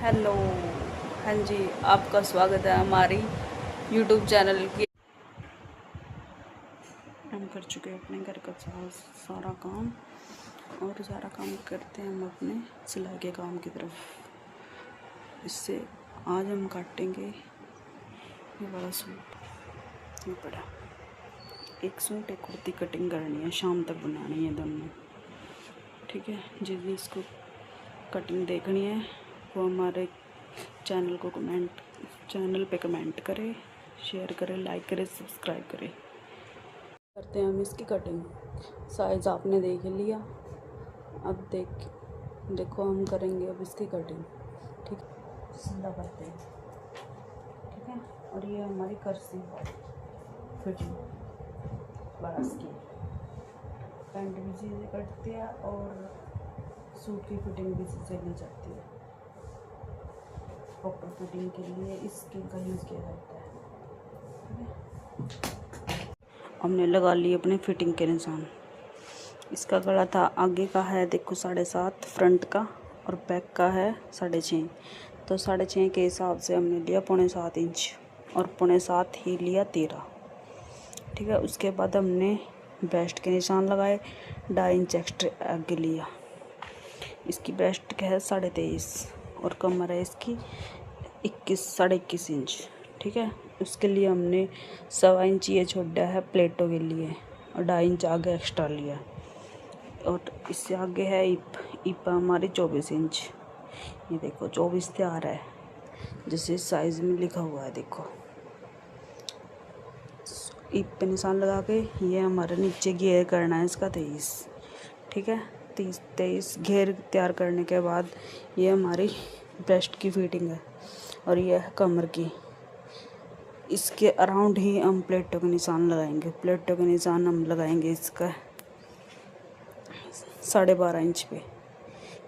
Hello. हाँ जी, आपका स्वागत है हमारी यूट्यूब चैनल की। हम कर चुके हैं अपने घर का सारा काम, और सारा काम करते हैं हम अपने सिलाई के काम की तरफ। इससे आज हम काटेंगे ये वाला सूट। ये पड़ा एक सूट, एक कुर्ती कटिंग करनी है, शाम तक बनानी है दोनों। ठीक है, जिसने इसको कटिंग देखनी है वो हमारे चैनल पे कमेंट करे, शेयर करें, लाइक करें, सब्सक्राइब करें। करते हैं हम इसकी कटिंग। साइज़ आपने देख लिया, अब देखो हम करेंगे अब इसकी कटिंग। ठीक, सीधा करते हैं। ठीक है, और ये हमारी कर्सी फिटिंग बरस की पैंट भी सीधे कटती है और सूट की फिटिंग भी सीधी जाती है। प्रॉपर फिटिंग के लिए इसके का यूज़ किया जाता है। हमने लगा लिए अपने फिटिंग के निशान। इसका गला था आगे का है देखो 7.5 फ्रंट का, और बैक का है 6.5। तो 6.5 के हिसाब से हमने लिया 7.25 इंच, और 7.25 ही लिया 13। ठीक है, उसके बाद हमने ब्रेस्ट के निशान लगाए, 2.5 इंच एक्स्ट्रा आगे लिया। इसकी ब्रेस्ट है 23.5 और कमर है इसकी 21 इंच। ठीक है, उसके लिए हमने 1.25 इंच ये छोड़ा है प्लेटों के लिए, और 2.5 इंच आगे एक्स्ट्रा लिया। और इससे आगे है इप हमारी 24 इंच। ये देखो 24 तैयार है, जैसे साइज़ में लिखा हुआ है। देखो इप पे निशान लगा के ये हमारे नीचे घेर करना है इसका 23। ठीक है, 23 घेर तैयार करने के बाद ये हमारी ब्रेस्ट की फिटिंग है, और ये है कमर की। इसके अराउंड ही हम प्लेटों के निशान लगाएंगे। प्लेटों के निशान हम लगाएंगे इसका 12.5 इंच पे,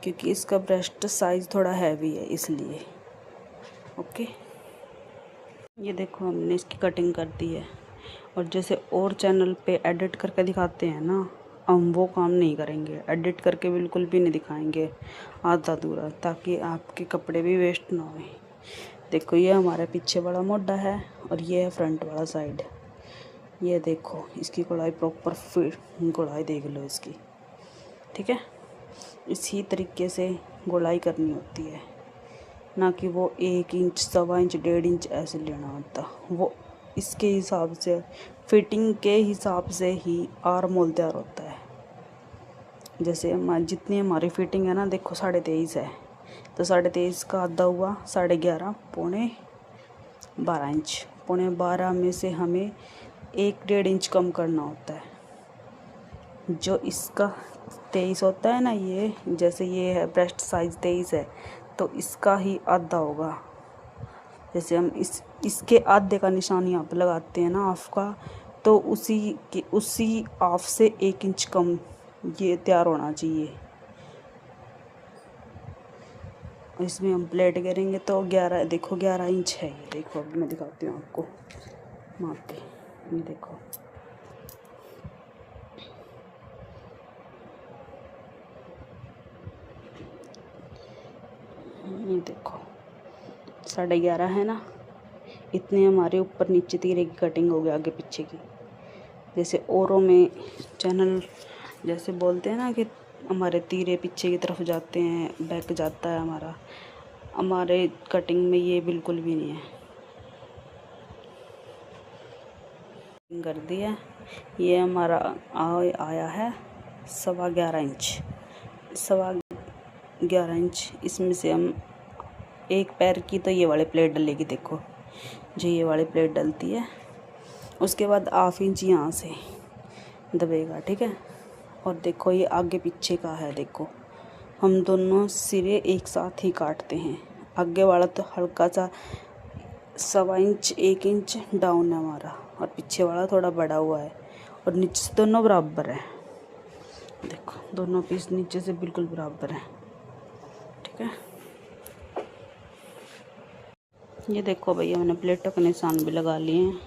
क्योंकि इसका ब्रेस्ट साइज़ थोड़ा हैवी है इसलिए। ओके, ये देखो हमने इसकी कटिंग कर दी है। और जैसे और चैनल पे एडिट करके दिखाते हैं ना, हम वो काम नहीं करेंगे। एडिट करके बिल्कुल भी नहीं दिखाएंगे आधा अधूरा, ताकि आपके कपड़े भी वेस्ट ना होए। देखो ये हमारा पीछे वाला मोटा है, और ये है फ्रंट वाला साइड। ये देखो इसकी गोलाई प्रॉपर फिट गोलाई देख लो इसकी। ठीक है, इसी तरीके से गोलाई करनी होती है, ना कि वो 1 इंच 1.25 इंच 1.5 इंच ऐसे लेना होता। वो इसके हिसाब से फिटिंग के हिसाब से ही आर्म होल तैयार होता है। जैसे जितनी हमारी फिटिंग है ना, देखो 23.5 है, तो 23.5 का आधा हुआ 11.5, 12 इंच। 12.5 में से हमें 1.5 इंच कम करना होता है। जो इसका 23 होता है ना, ये जैसे ये है ब्रेस्ट साइज 23 है, तो इसका ही आधा होगा। जैसे हम इसके आधे का निशान यहाँ पे लगाते हैं ना हाफ का, तो उसी हाफ से 1 इंच कम ये तैयार होना चाहिए। इसमें हम प्लेट करेंगे तो 11, देखो 11 इंच है ये। देखो अभी मैं दिखाती हूँ आपको माप के। ये देखो ये देखो 11.5 है ना, इतने हमारे ऊपर नीचे तीरे की कटिंग हो गई आगे पीछे की। जैसे औरों में चैनल जैसे बोलते हैं ना कि हमारे तीरे पीछे की तरफ जाते हैं, बैक जाता है हमारे कटिंग में ये बिल्कुल भी नहीं है। कर दिया, ये हमारा आया है 11.25 इंच। 11.25 इंच, इसमें से हम एक पैर की तो ये वाली प्लेट डलेगी। देखो जो ये वाली प्लेट डलती है, उसके बाद 1/2 इंच यहाँ से दबेगा। ठीक है, और देखो ये आगे पीछे का है। देखो हम दोनों सिरे एक साथ ही काटते हैं। आगे वाला तो हल्का सा 1.25 इंच 1 इंच डाउन है हमारा, और पीछे वाला थोड़ा बड़ा हुआ है, और नीचे से दोनों बराबर है। देखो दोनों पीस नीचे से बिल्कुल बराबर है। ठीक है, ये देखो भैया मैंने प्लेटों के निशान भी लगा लिए हैं।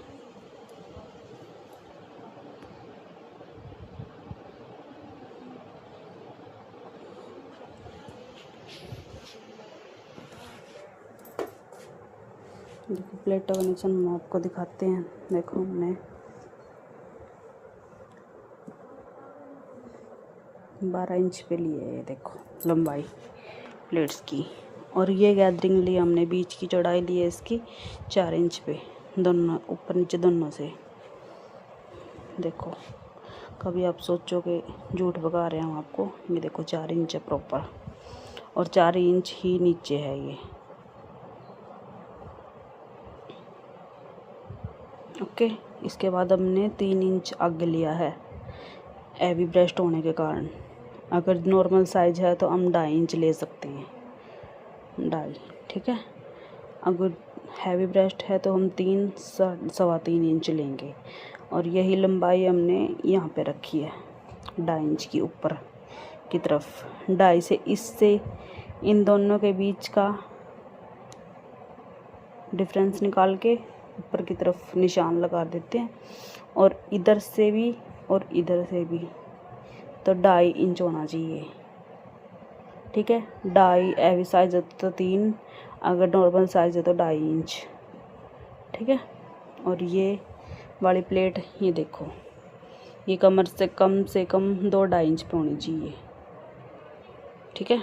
देखो प्लेट का कनेक्शन हम आपको दिखाते हैं। देखो हमने 12 इंच पे लिए है, देखो लंबाई प्लेट्स की। और ये गैदरिंग ली हमने, बीच की चौड़ाई ली है इसकी 4 इंच पे, दोनों ऊपर नीचे दोनों से। देखो कभी आप सोचोगे झूठ बता रहे हैं हम आपको, ये देखो 4 इंच है प्रॉपर, और 4 इंच ही नीचे है ये। ओके, इसके बाद हमने 3 इंच आगे लिया है हैवी ब्रेस्ट होने के कारण। अगर नॉर्मल साइज है तो हम 2.5 इंच ले सकते हैं, 2.5, ठीक है। अगर हैवी ब्रेस्ट है तो हम 3-3.25 इंच लेंगे। और यही लंबाई हमने यहाँ पे रखी है 2.5 इंच की ऊपर की तरफ। 2.5 से इससे इन दोनों के बीच का डिफरेंस निकाल के ऊपर की तरफ निशान लगा देते हैं। और इधर से भी और इधर से भी तो 2.5 इंच होना चाहिए, ठीक है। 2.5 हैवी साइज है तो 3, अगर नॉर्मल साइज है तो 2.5 इंच, ठीक है। और ये वाली प्लेट ये देखो, ये कमर से कम 2-2.5 इंच पे होनी चाहिए, ठीक है।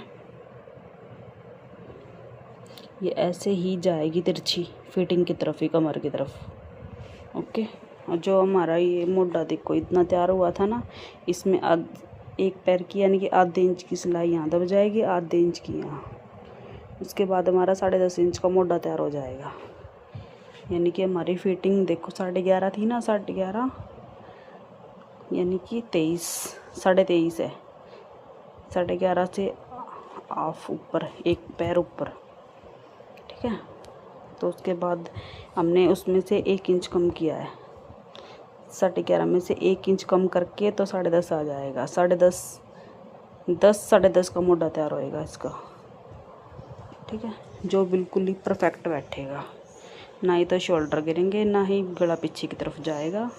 ये ऐसे ही जाएगी तिरछी फिटिंग की तरफ ही, कमर की तरफ। ओके, और जो हमारा ये मोटा देखो इतना तैयार हुआ था ना, इसमें एक पैर की यानी कि आधे इंच की सिलाई यहाँ दब जाएगी, आधे इंच की यहाँ। उसके बाद हमारा 10.5 इंच का मोटा तैयार हो जाएगा। यानी कि हमारी फिटिंग देखो 11.5 थी ना, 11.5 यानी कि 23, 23.5 है। 11.5 से हाफ ऊपर, एक पैर ऊपर, ठीक है। तो उसके बाद हमने उसमें से 1 इंच कम किया है, 11.5 में से 1 इंच कम करके तो 10.5 आ जाएगा। 10.5 का मोटा तैयार होएगा इसका, ठीक है। जो बिल्कुल ही परफेक्ट बैठेगा, ना ही तो शोल्डर गिरेंगे, ना ही गला पीछे की तरफ जाएगा।